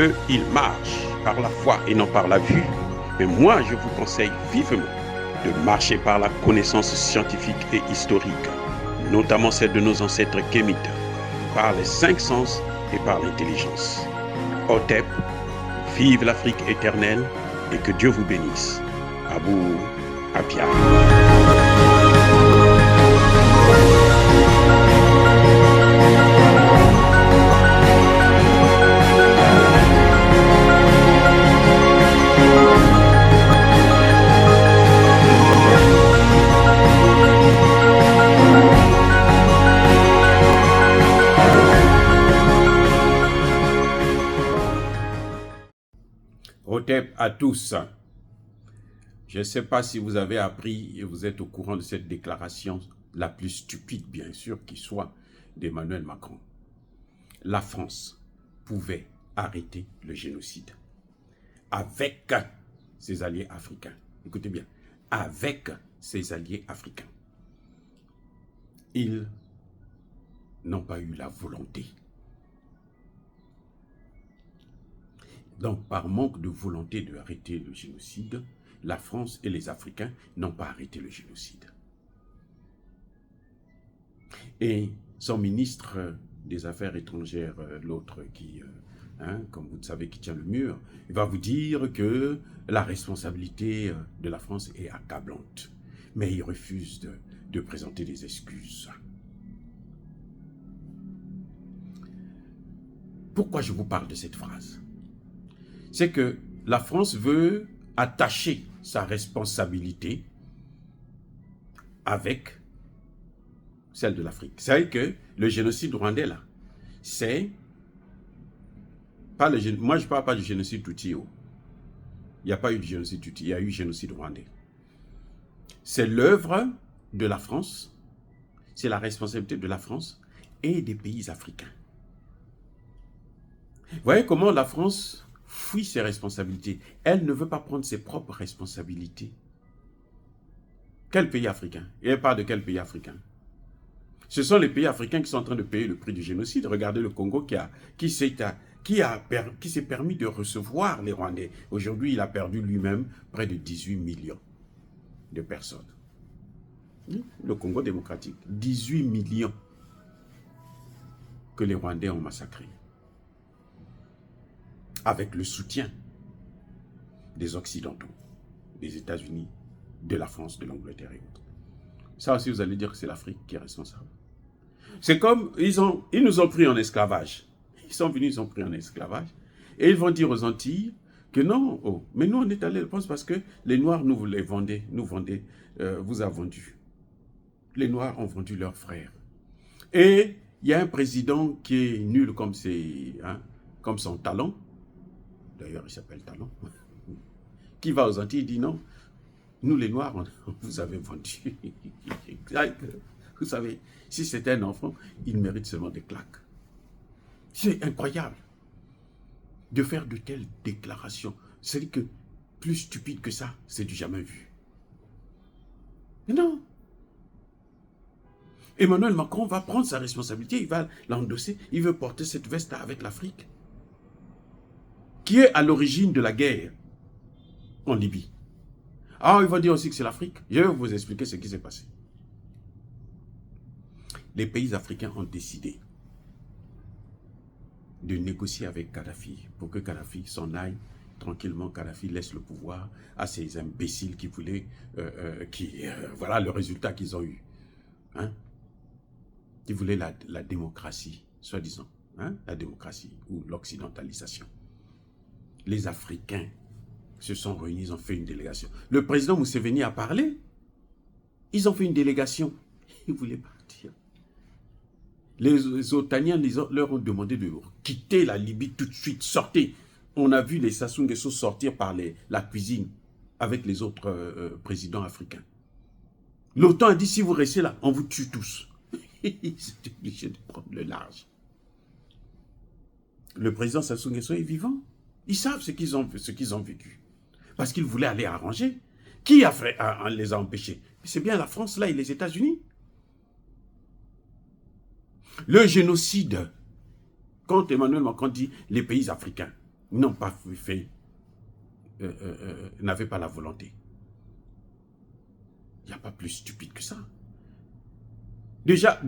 Eux, ils marchent par la foi et non par la vue. Mais moi, je vous conseille vivement de marcher par la connaissance scientifique et historique, notamment celle de nos ancêtres kémites, par les 5 sens et par l'intelligence. Hotep, vive l'Afrique éternelle et que Dieu vous bénisse. Abou Apia. Hotep à tous. Je ne sais pas si vous avez appris et vous êtes au courant de cette déclaration, la plus stupide bien sûr qui soit, d'Emmanuel Macron. La France pouvait arrêter le génocide avec ses alliés africains. Écoutez bien, avec ses alliés africains. Ils n'ont pas eu la volonté. Donc, par manque de volonté d'arrêter le génocide, la France et les Africains n'ont pas arrêté le génocide. Et son ministre des Affaires étrangères, l'autre qui, comme vous le savez, qui tient le mur, il va vous dire que la responsabilité de la France est accablante. Mais il refuse de présenter des excuses. Pourquoi je vous parle de cette phrase? C'est que la France veut attacher sa responsabilité avec celle de l'Afrique. C'est vrai que le génocide rwandais, là, c'est pas le génocide. Moi, je ne parle pas du génocide Tutsi. Il n'y a pas eu de génocide Tutsi, il y a eu génocide rwandais. C'est l'œuvre de la France, c'est la responsabilité de la France et des pays africains. Vous voyez comment la France fuit ses responsabilités. Elle ne veut pas prendre ses propres responsabilités. Quel pays africain? Et elle parle de quel pays africain? Ce sont les pays africains qui sont en train de payer le prix du génocide. Regardez le Congo qui s'est permis de recevoir les Rwandais. Aujourd'hui, il a perdu lui-même près de 18 millions de personnes. Le Congo démocratique, 18 millions que les Rwandais ont massacrés. Avec le soutien des Occidentaux, des États-Unis, de la France, de l'Angleterre et autres. Ça aussi, vous allez dire que c'est l'Afrique qui est responsable. C'est comme, ils nous ont pris en esclavage. Ils sont venus, ils ont pris en esclavage. Et ils vont dire aux Antilles que non, mais nous on est allés le prendre parce que les Noirs nous les vendaient, vous a vendu. Les Noirs ont vendu leurs frères. Et il y a un président qui est nul comme son talon. D'ailleurs, il s'appelle Talon, qui va aux Antilles et dit non, nous les Noirs, on vous avez vendu. Vous savez, si c'était un enfant, il mérite seulement des claques. C'est incroyable de faire de telles déclarations. C'est-à-dire que plus stupide que ça, c'est du jamais vu. Mais non. Emmanuel Macron va prendre sa responsabilité, il va l'endosser, il veut porter cette veste avec l'Afrique, qui est à l'origine de la guerre en Libye. Ah, il va dire aussi que c'est l'Afrique. Je vais vous expliquer ce qui s'est passé. Les pays africains ont décidé de négocier avec Kadhafi pour que Kadhafi s'en aille tranquillement. Kadhafi laisse le pouvoir à ces imbéciles qui voulaient, voilà le résultat qu'ils ont eu. Qui voulaient la démocratie, soi-disant. La démocratie ou l'occidentalisation. Les Africains se sont réunis, ils ont fait une délégation. Le président Museveni a parlé. Ils ont fait une délégation. Ils voulaient partir. Les Otaniens leur ont demandé de quitter la Libye tout de suite. Sortez. On a vu les Sassou Nguesso sortir par la cuisine avec les autres présidents africains. L'OTAN a dit, si vous restez là, on vous tue tous. Ils étaient obligés de prendre le large. Le président Sassou Nguesso est vivant. Ils savent ce qu'ils ont vécu. Parce qu'ils voulaient aller arranger. Qui les a empêchés? C'est bien la France là et les États-Unis. Le génocide, quand Emmanuel Macron dit les pays africains, n'ont pas fait, n'avaient pas la volonté. Il n'y a pas plus stupide que ça. Déjà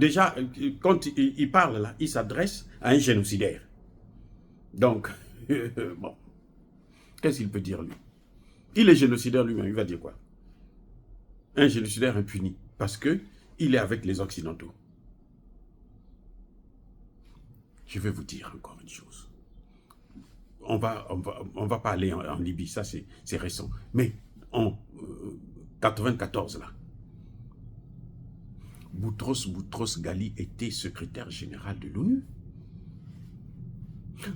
quand il parle là, il s'adresse à un génocidaire. Donc, bon, qu'est-ce qu'il peut dire lui? Il est génocidaire lui-même, il va dire quoi? Un génocidaire impuni, parce que il est avec les Occidentaux. Je vais vous dire encore une chose. On va pas aller en Libye, ça c'est récent. Mais en 94 là, Boutros Ghali était secrétaire général de l'ONU.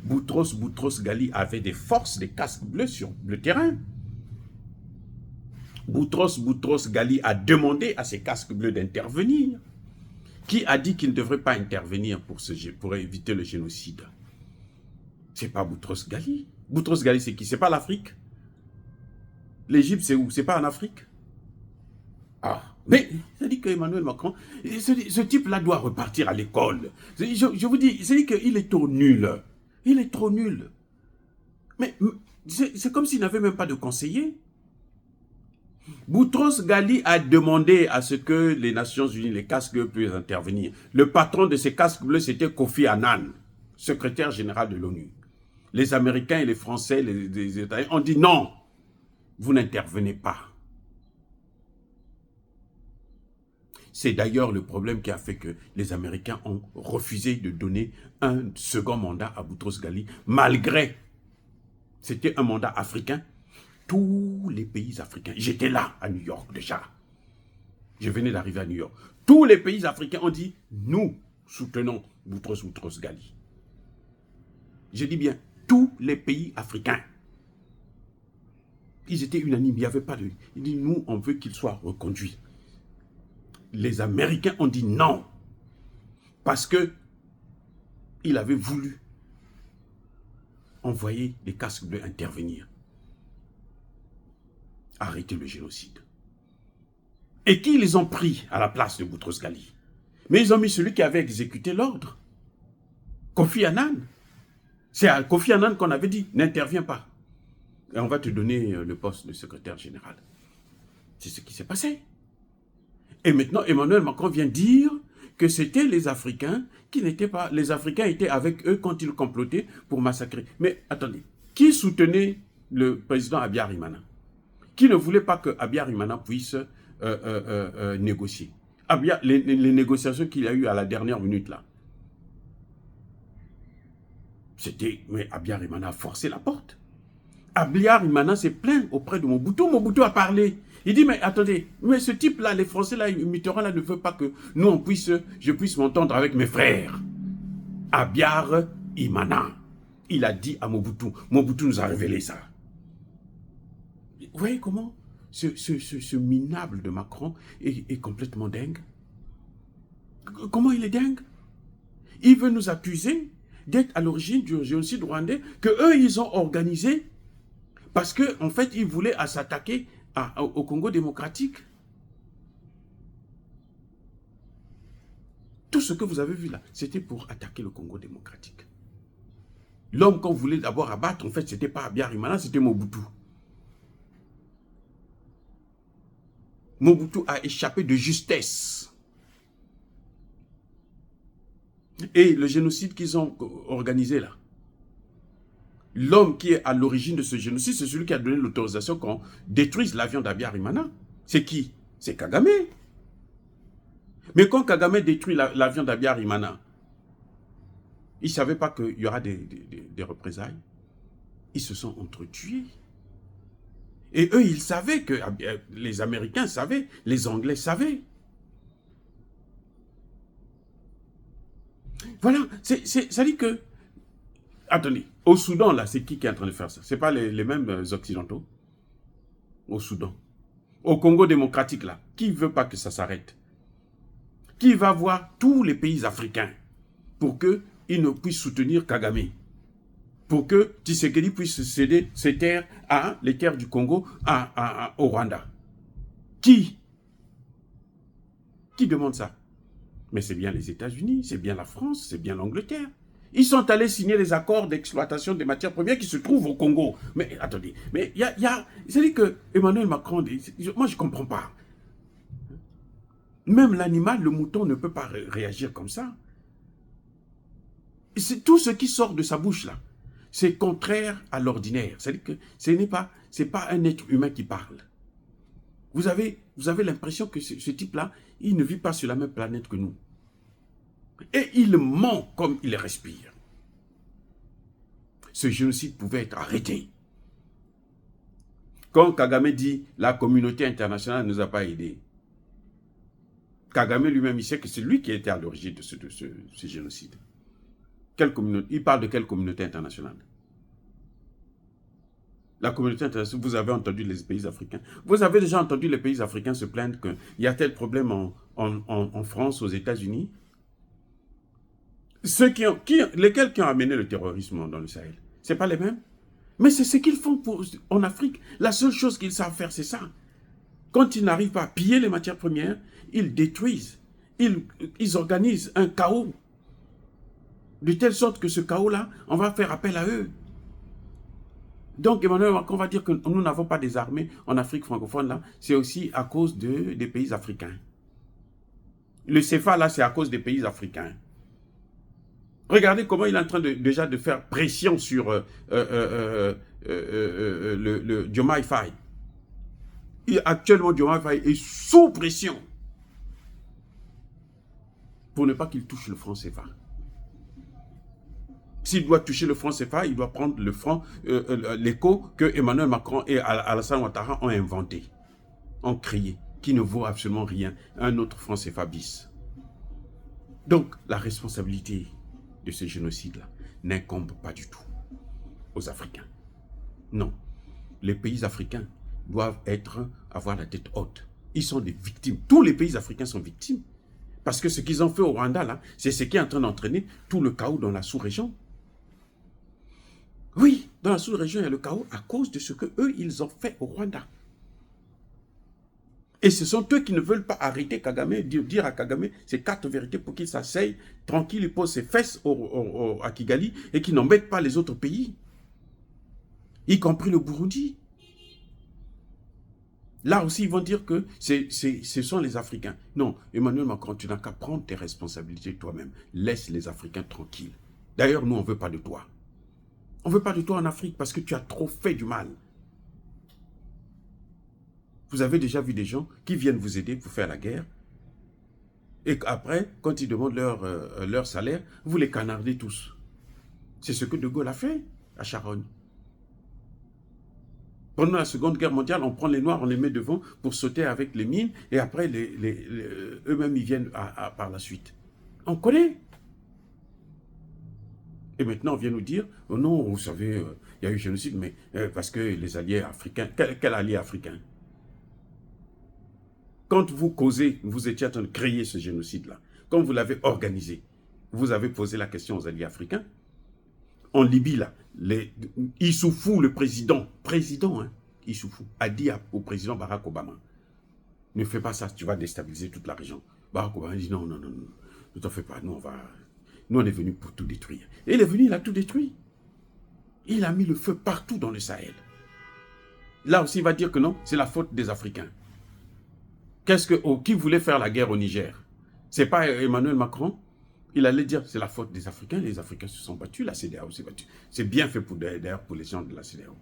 Boutros Ghali avait des forces, des casques bleus sur le terrain. Boutros Ghali a demandé à ces casques bleus d'intervenir. Qui a dit qu'il ne devrait pas intervenir pour éviter le génocide? C'est pas Boutros Ghali. Boutros Ghali, c'est qui? C'est pas l'Afrique. L'Égypte, c'est où? C'est pas en Afrique. Ah, mais ça dit qu'Emmanuel Macron, ce type-là doit repartir à l'école. Je vous dis, c'est dit qu'il est trop nul. Il est trop nul. Mais c'est comme s'il n'avait même pas de conseiller. Boutros Ghali a demandé à ce que les Nations Unies, les casques bleus, puissent intervenir. Le patron de ces casques bleus, c'était Kofi Annan, secrétaire général de l'ONU. Les Américains et les Français, les Italiens ont dit non, vous n'intervenez pas. C'est d'ailleurs le problème qui a fait que les Américains ont refusé de donner un second mandat à Boutros Ghali, malgré, c'était un mandat africain, tous les pays africains. J'étais là, à New York déjà. Je venais d'arriver à New York. Tous les pays africains ont dit, nous soutenons Boutros Ghali. Je dis bien, tous les pays africains. Ils étaient unanimes, il n'y avait pas de... Ils disent, nous, on veut qu'il soit reconduit. Les Américains ont dit non. Parce que il avait voulu envoyer les casques bleus intervenir. Arrêter le génocide. Et qui les ont pris à la place de Boutros Ghali? Mais ils ont mis celui qui avait exécuté l'ordre. Kofi Annan. C'est à Kofi Annan qu'on avait dit, n'interviens pas. Et on va te donner le poste de secrétaire général. C'est ce qui s'est passé. Et maintenant, Emmanuel Macron vient dire que c'était les Africains qui n'étaient pas... Les Africains étaient avec eux quand ils complotaient pour massacrer. Mais attendez, qui soutenait le président Abiyarimana? Qui ne voulait pas que Abiyarimana puisse négocier? Les négociations qu'il y a eu à la dernière minute là, c'était... Mais Abiyarimana a forcé la porte. Abiyarimana s'est plaint auprès de Mobutu. Mobutu a parlé. Il dit, mais attendez, mais ce type-là, les Français, là, Mitterrand, là, ne veut pas que nous, je puisse m'entendre avec mes frères. Abiyarimana. Il a dit à Mobutu. Mobutu nous a révélé ça. Vous voyez comment ce minable de Macron est complètement dingue? Comment il est dingue? Il veut nous accuser d'être à l'origine du génocide rwandais que eux ils ont organisé parce que en fait, ils voulaient s'attaquer au Congo démocratique. Tout ce que vous avez vu là, c'était pour attaquer le Congo démocratique. L'homme qu'on voulait d'abord abattre, en fait, c'était pas Abiyarimana, c'était Mobutu. Mobutu a échappé de justesse. Et le génocide qu'ils ont organisé là, l'homme qui est à l'origine de ce génocide, c'est celui qui a donné l'autorisation qu'on détruise l'avion d'Abiyarimana. C'est qui? C'est Kagame. Mais quand Kagame détruit l'avion d'Abiyarimana, il ne savait pas qu'il y aura des représailles. Ils se sont entretués. Et eux, ils savaient que les Américains savaient, les Anglais savaient. Voilà, ça dit que... Attendez, au Soudan, là, c'est qui est en train de faire ça? Ce n'est pas les mêmes Occidentaux? Au Soudan. Au Congo démocratique, là, qui ne veut pas que ça s'arrête? Qui va voir tous les pays africains pour qu'ils ne puissent soutenir Kagame? Pour que Tshisekedi puisse céder ses terres les terres du Congo au Rwanda? Qui demande ça? Mais c'est bien les États-Unis, c'est bien la France, c'est bien l'Angleterre. Ils sont allés signer les accords d'exploitation des matières premières qui se trouvent au Congo. Mais attendez, mais c'est-à-dire que Emmanuel Macron, moi je ne comprends pas. Même l'animal, le mouton, ne peut pas réagir comme ça. C'est tout ce qui sort de sa bouche là. C'est contraire à l'ordinaire. C'est-à-dire que c'est pas un être humain qui parle. Vous avez l'impression que ce type-là, il ne vit pas sur la même planète que nous. Et il ment comme il respire. Ce génocide pouvait être arrêté. Quand Kagame dit « la communauté internationale ne nous a pas aidés », Kagame lui-même, il sait que c'est lui qui était à l'origine de ce génocide. Il parle de quelle communauté internationale? La communauté internationale, vous avez entendu les pays africains. Vous avez déjà entendu les pays africains se plaindre qu'il y a tel problème en France, aux États-Unis. Lesquels qui ont amené le terrorisme dans le Sahel? Ce n'est pas les mêmes. Mais c'est ce qu'ils font en Afrique. La seule chose qu'ils savent faire, c'est ça. Quand ils n'arrivent pas à piller les matières premières, ils détruisent. Ils organisent un chaos. De telle sorte que ce chaos-là, on va faire appel à eux. Donc Emmanuel Macron va dire que nous n'avons pas des armées en Afrique francophone, là. C'est aussi à cause des pays africains. Le CFA, là, c'est à cause des pays africains. Regardez comment il est en train déjà de faire pression sur le Diomaye Faye. Actuellement, Diomaye Faye est sous pression pour ne pas qu'il touche le franc CFA. S'il doit toucher le franc CFA, il doit prendre l'écho que Emmanuel Macron et Alassane Ouattara ont inventé, ont créé, qui ne vaut absolument rien. Un autre franc CFA bis. Donc, la responsabilité de ce génocide-là n'incombe pas du tout aux Africains. Non. Les pays africains doivent avoir la tête haute. Ils sont des victimes. Tous les pays africains sont victimes. Parce que ce qu'ils ont fait au Rwanda, là, c'est ce qui est en train d'entraîner tout le chaos dans la sous-région. Oui, dans la sous-région, il y a le chaos à cause de ce qu'eux, ils ont fait au Rwanda. Et ce sont eux qui ne veulent pas arrêter Kagame, dire à Kagame ces 4 vérités pour qu'il s'asseye tranquille, il pose ses fesses à Kigali et qu'il n'embête pas les autres pays, y compris le Burundi. Là aussi, ils vont dire que ce sont les Africains. Non, Emmanuel Macron, tu n'as qu'à prendre tes responsabilités toi-même. Laisse les Africains tranquilles. D'ailleurs, nous, on ne veut pas de toi. On ne veut pas de toi en Afrique parce que tu as trop fait du mal. Vous avez déjà vu des gens qui viennent vous aider pour faire la guerre. Et après, quand ils demandent leur salaire, vous les canardez tous. C'est ce que De Gaulle a fait à Charonne. Pendant la Seconde Guerre mondiale, on prend les Noirs, on les met devant pour sauter avec les mines. Et après, eux-mêmes, ils viennent par la suite. On connaît. Et maintenant, on vient nous dire, oh non, vous savez, il y a eu génocide, mais parce que les alliés africains, quel allié africain? Quand vous causez, vous étiez en train de créer ce génocide-là, quand vous l'avez organisé, vous avez posé la question aux alliés africains. En Libye, là, Issoufou, le président, hein, Issoufou, a dit au président Barack Obama, ne fais pas ça, tu vas déstabiliser toute la région. Barack Obama dit non, ne t'en fais pas, nous on est venus pour tout détruire. Et il est venu, il a tout détruit. Il a mis le feu partout dans le Sahel. Là aussi, il va dire que non, c'est la faute des Africains. Qui voulait faire la guerre au Niger? C'est pas Emmanuel Macron? Il allait dire c'est la faute des Africains. Les Africains se sont battus, la CEDEAO s'est battue. C'est bien fait d'ailleurs pour les gens de la CEDEAO.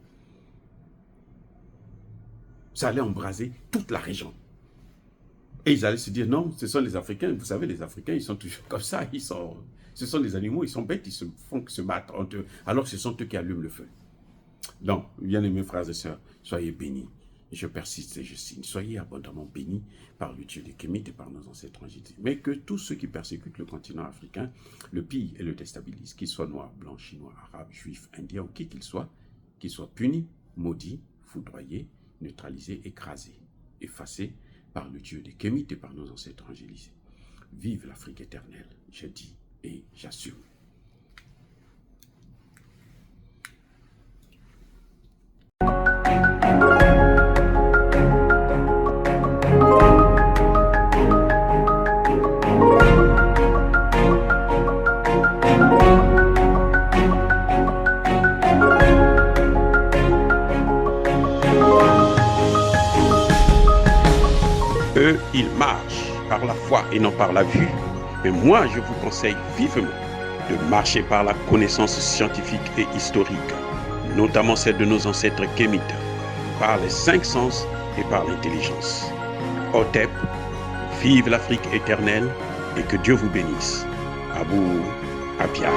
Ça allait embraser toute la région. Et ils allaient se dire non, ce sont les Africains. Vous savez, les Africains, ils sont toujours comme ça. Ce sont des animaux, ils sont bêtes, ils se font que se battre entre eux. Alors ce sont eux qui allument le feu. Donc, bien-aimés frères et sœurs, soyez bénis. Je persiste et je signe. Soyez abondamment bénis par le Dieu des Kémites et par nos ancêtres en Jésus. Mais que tous ceux qui persécutent le continent africain le pillent et le déstabilisent, qu'ils soient noirs, blancs, chinois, arabes, juifs, indiens ou qui qu'ils soient punis, maudits, foudroyés, neutralisés, écrasés, effacés par le Dieu des Kémites et par nos ancêtres angélisés. Vive l'Afrique éternelle, je dis et j'assume. marche par la foi et non par la vue, mais moi je vous conseille vivement de marcher par la connaissance scientifique et historique, notamment celle de nos ancêtres kémites, par les 5 sens et par l'intelligence. Hotep, vive l'Afrique éternelle et que Dieu vous bénisse. Abou Apia.